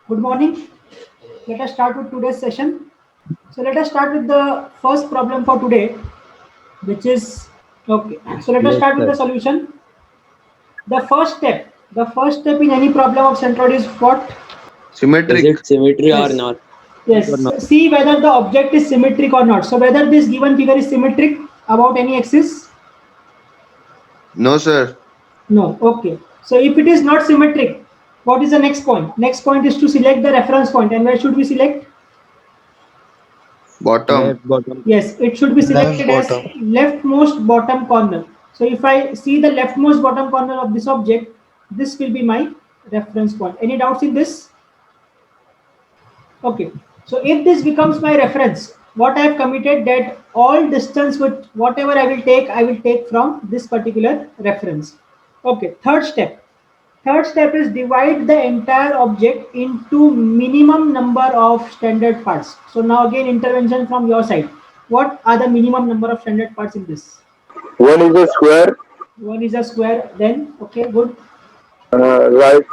Good morning. Let us start with today's session. So let us start with the first problem for today, which is okay. So let us Yes, start with the sir. solution. The first step in any problem of centroid is what? Is Symmetric. it symmetry or Yes, not? Or yes. not? See whether the object is symmetric or not. So whether this given figure is symmetric about any axis? No, sir. No. Okay. So if it is not symmetric, what is the next point? Next point is to select the reference point, and where should we select? Bottom. Left bottom. Yes, it should be Left selected as bottom. leftmost bottom corner. So if I see the leftmost bottom corner of this object, this will be my reference point. Any doubts in this? Okay. So if this becomes my reference, what I have committed that all distance with whatever I will take from this particular reference. Okay. Third step. Third step is divide the entire object into minimum number of standard parts. So now again intervention from your side. What are the minimum number of standard parts in this? One is a square, One is a square, then okay, good. right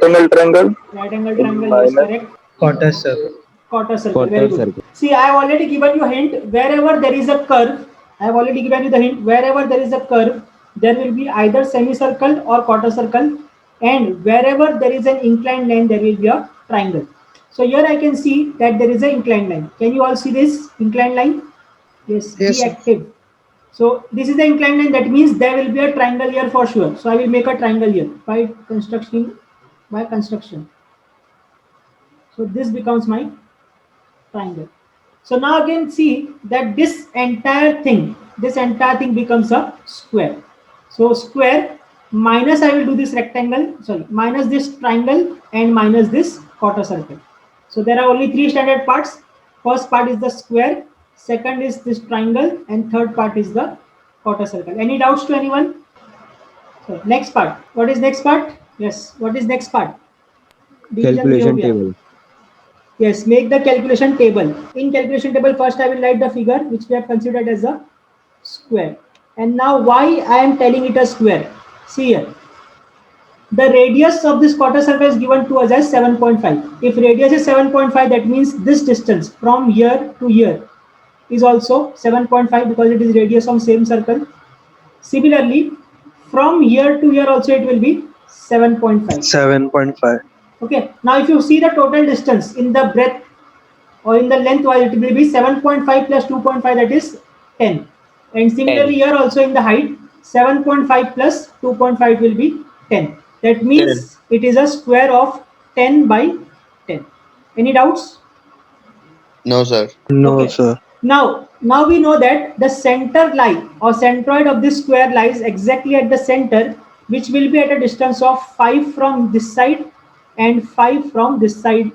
angle triangle, Right angle in triangle, yes, minus. correct. Quarter circle. Quarter circle, very Quarter good. circle. See, I have already given you a hint. Wherever there is a curve, I have already given you the hint. Wherever there is a curve, there will be either semicircle or quarter circle, and wherever there is an inclined line, there will be a triangle. So here I can see that there is an inclined line. Can you all see this inclined line? Yes, be Yes, sir. active. So this is the inclined line. That means there will be a triangle here for sure. So I will make a triangle here by construction. By construction. So this becomes my triangle. So now again see that this entire thing becomes a square. So square minus I will do this rectangle, sorry, minus this triangle and minus this quarter circle. So there are only three standard parts. First part is the square, second is this triangle, and third part is the quarter circle. Any doubts to anyone? So next part. What is next part? Yes, what is next part? Division भी हो Calculation गया. table. Yes, make the calculation table. In calculation table, first I will write the figure which we have considered as a square. And now why I am telling it a square? See here. The radius of this quarter circle is given to us as 7.5. If radius is 7.5, that means this distance from here to here is also 7.5 because it is radius of same circle. Similarly, from here to here also it will be 7.5. 7.5. Okay. Now if you see the total distance in the breadth or in the lengthwise it will be 7.5 plus 2.5, that is 10, and similarly 10. here also in the height 7.5 plus 2.5 will be 10. That 10. means it is a square of 10 by 10. Any doubts? No, sir. No, Okay. sir. Now we know that the center line or centroid of this square lies exactly at the center, which will be at a distance of 5 from this side and 5 from this side,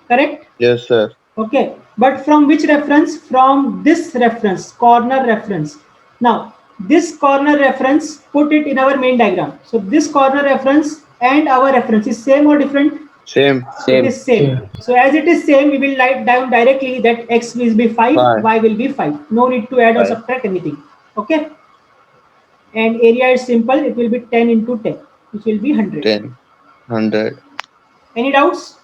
correct? Yes, sir. Okay, but from which reference? From this reference, corner reference. Now, this corner reference, put it in our main diagram. So this corner reference and our reference is same or different? Same. It Same. is same. Same. So as it is same, we will write down directly that x will be 5, 5. y will be 5. No need to add or 5. subtract anything. Okay. And area is simple. It will be 10 into 10, which will be 100. 10. 100. Any doubts?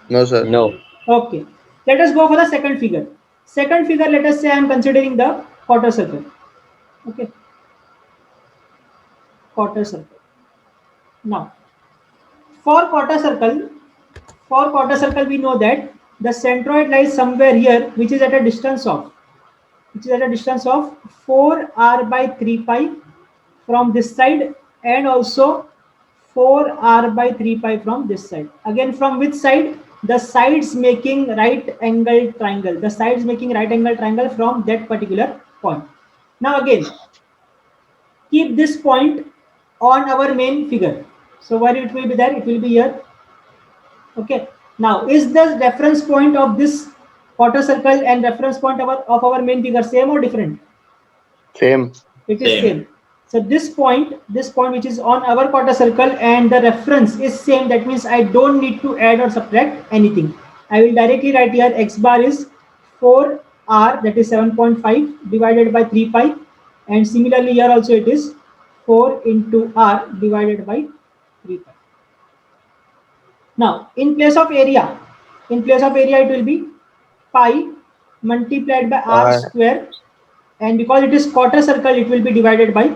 No, sir. No. Okay. Let us go for the second figure. Second figure, let us say I am considering the quarter circle. Okay. Quarter circle. Now, for quarter circle, we know that the centroid lies somewhere here, which is at a distance of 4r by 3 pi from this side, and also 4r by 3 pi from this side. Again, from which side? The sides making right angle triangle. The sides making right angle triangle from that particular point. Now again, keep this point on our main figure. So where it will be there? It will be here. Okay. Now, is the reference point of this quarter circle and reference point of our main figure same or different? Same. It is Same. same. So this point which is on our quarter circle and the reference is same. That means I don't need to add or subtract anything. I will directly write here x bar is 4r, that is 7.5 divided by 3 pi, and similarly here also it is 4 into r divided by 3 pi. Now, in place of area it will be pi multiplied by r Pi. square, and because it is quarter circle, it will be divided by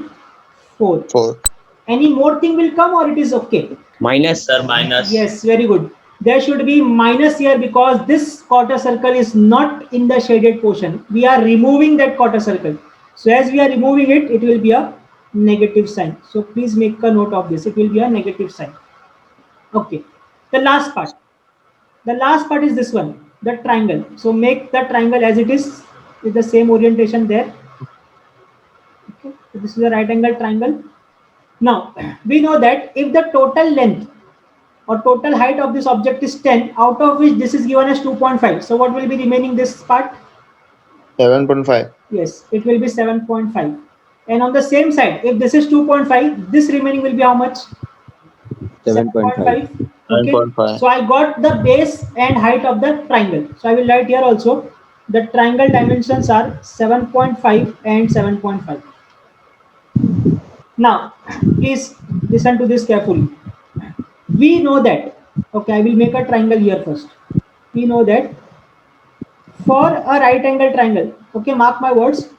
4. 4. Any more thing will come, or it is okay? Minus, sir, minus. Yes, very good. There should be minus here because this quarter circle is not in the shaded portion. We are removing that quarter circle. So as we are removing it, it will be a negative sign. So please make a note of this. It will be a negative sign. Okay. The last part. The last part is this one, the triangle. So make the triangle as it is with the same orientation there. Okay. So this is a right angle triangle. Now, we know that if the total length or total height of this object is 10, out of which this is given as 2.5. So what will be remaining this part? 7.5. Yes, it will be 7.5. And on the same side, if this is 2.5, this remaining will be how much? 7.5. Okay. 7.5. So I got the base and height of the triangle. So I will write here also the triangle dimensions are 7.5 and 7.5. Now, please listen to this carefully. We know that, okay, I will make a triangle here first. We know that for a right angle triangle, okay, mark my words,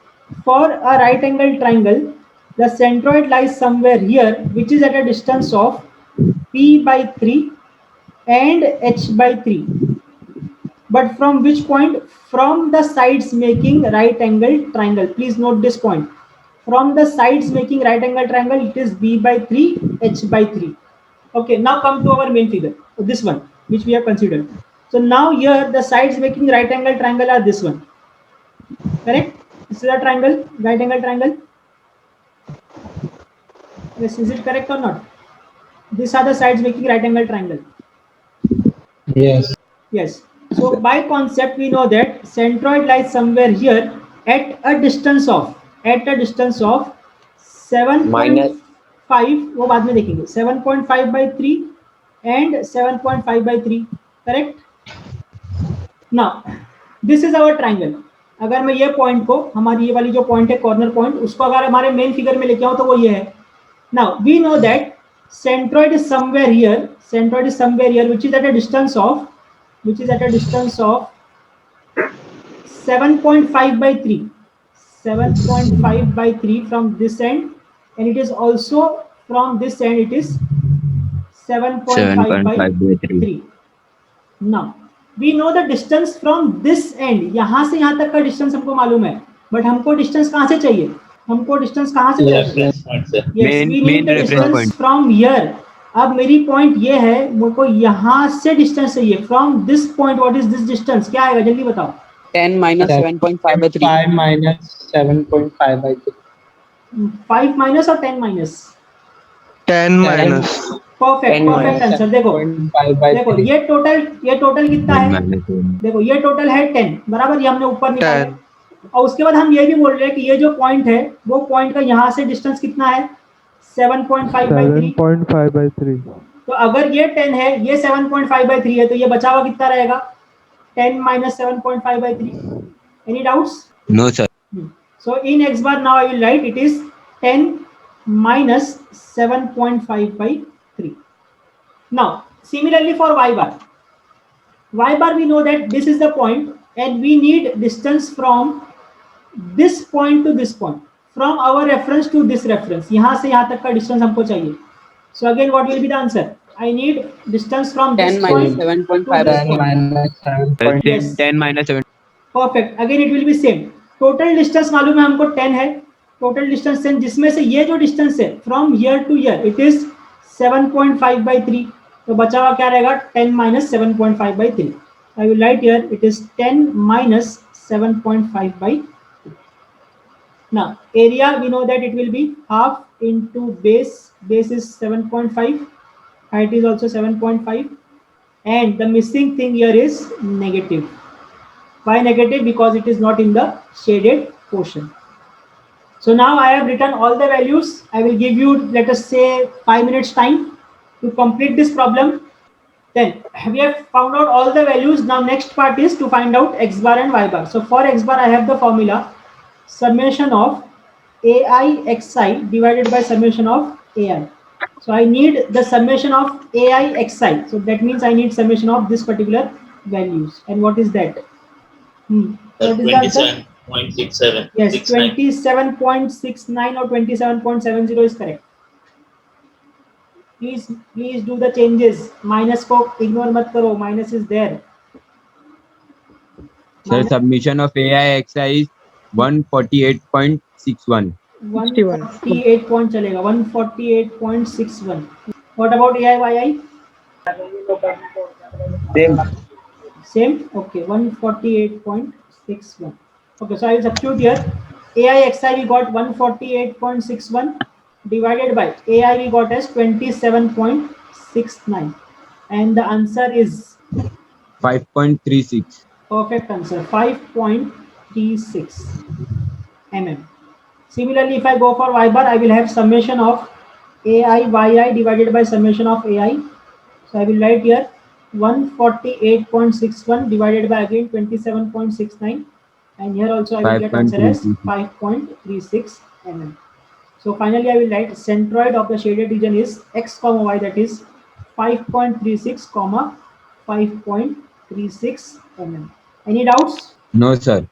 for a right angle triangle, the centroid lies somewhere here, which is at a distance of p by 3 and h by 3. But from which point? From the sides making right angle triangle. Please note this point. From the sides making right angle triangle, it is b by 3, h by 3. Okay, now come to our main figure, this one, which we have considered. So now here the sides making right angle triangle are this one. Correct? This is a triangle, right angle triangle. Yes, is it correct or not? These are the sides making right angle triangle. Yes. Yes. So by concept we know that centroid lies somewhere here at a distance of 7.5. वो बाद में देखेंगे. 7.5 by 3 and 7.5 by 3. Correct? Now this is our triangle. अगर मैं ये point को, हमारी ये वाली जो पॉइंट है कॉर्नर पॉइंट, उसको अगर हमारे मेन फिगर में लेके आओ तो वो ये है. Now we know that centroid is somewhere here, which is at a distance of 7.5 by 3. 7.5 by 3 from this end, and it is also from this end, it is 7.5 by 3. Now we know the distance from this end. यहाँ से यहाँ तक का distance हमको मालूम है, but हमको distance कहाँ से चाहिए? Reference point, sir. Yes, we need the distance from here. अब मेरी पॉइंट ये है, मुझको यहाँ से डिस्टेंस चाहिए. From this point what is this distance? क्या आएगा जल्दी बताओ. 10 minus 7.5 by 3. 5 minus 7.5 by 3. 5 minus or 10 minus? 10 minus. Perfect answer. देखो 7.5 by देखो 3. ये टोटल कितना है? देखो ये टोटल है 10 बराबर. ये हमने ऊपर निकाला. 10. और उसके बाद हम ये भी बोल रहे हैं कि ये जो पॉइंट है वो पॉइंट का यहाँ से डिस्टेंस कितना है? 7.5 by 3. 7.5 by 3. तो अगर ये 10 है, ये 7.5 by 3 है, तो ये बचा हुआ कितना रहेगा? 10 minus 7.5 by 3. Any doubts? No, sir. So in x bar now I will write it is 10 minus 7.5 by 3. Now similarly for y bar. Y bar we know that this is the point and we need distance from this point to this point. From our reference to this reference. यहाँ से यहाँ तक का distance हमको चाहिए. So again what will be the answer? I need distance from 10 this minus point 7.5 to by this 10 point. minus 7.5. Yes. 10 minus 7. Perfect. Again it will be same. Total distance मालूम है हमको 10 है. Total distance 10, जिसमें से ये जो distance है from here to here it is 7.5 by 3. तो बचा हुआ क्या रहेगा? 10 minus 7.5 by 3. I will write here it is 10 minus 7.5 by 3. Now area we know that it will be half into base. Base is 7.5. Height is also 7.5. And the missing thing here is negative. Why negative? Because it is not in the shaded portion. So now I have written all the values. I will give you, let us say, 5 minutes time to complete this problem. Then we have found out all the values. Now next part is to find out x bar and y bar. So for x bar I have the formula summation of ai xi divided by summation of ai. So I need the summation of AI xi. So that means I need summation of this particular values. And what is that? What is the answer? 27.67. Yes, 69. 27.69 or 27.70 is correct. Please do the changes. Minus को ignore mat karo. Minus is there. Sir, submission of AIXI is 148.61. 148 point chalega. 148.61. What about AIYI? Same. Okay, 148.61. Okay, so I will substitute here. AIXI we got 148.61 divided by AI we got as 27.69, and the answer is 5.36. perfect answer, 5.36 mm. Similarly, if I go for y bar, I will have summation of AI yi divided by summation of AI. So I will write here 148.61 divided by again 27.69, and here also I will get answer as 5.36 mm. So finally I will write centroid of the shaded region is x comma y, that is 5.36 comma 5.36 mm. Any doubts? No, sir.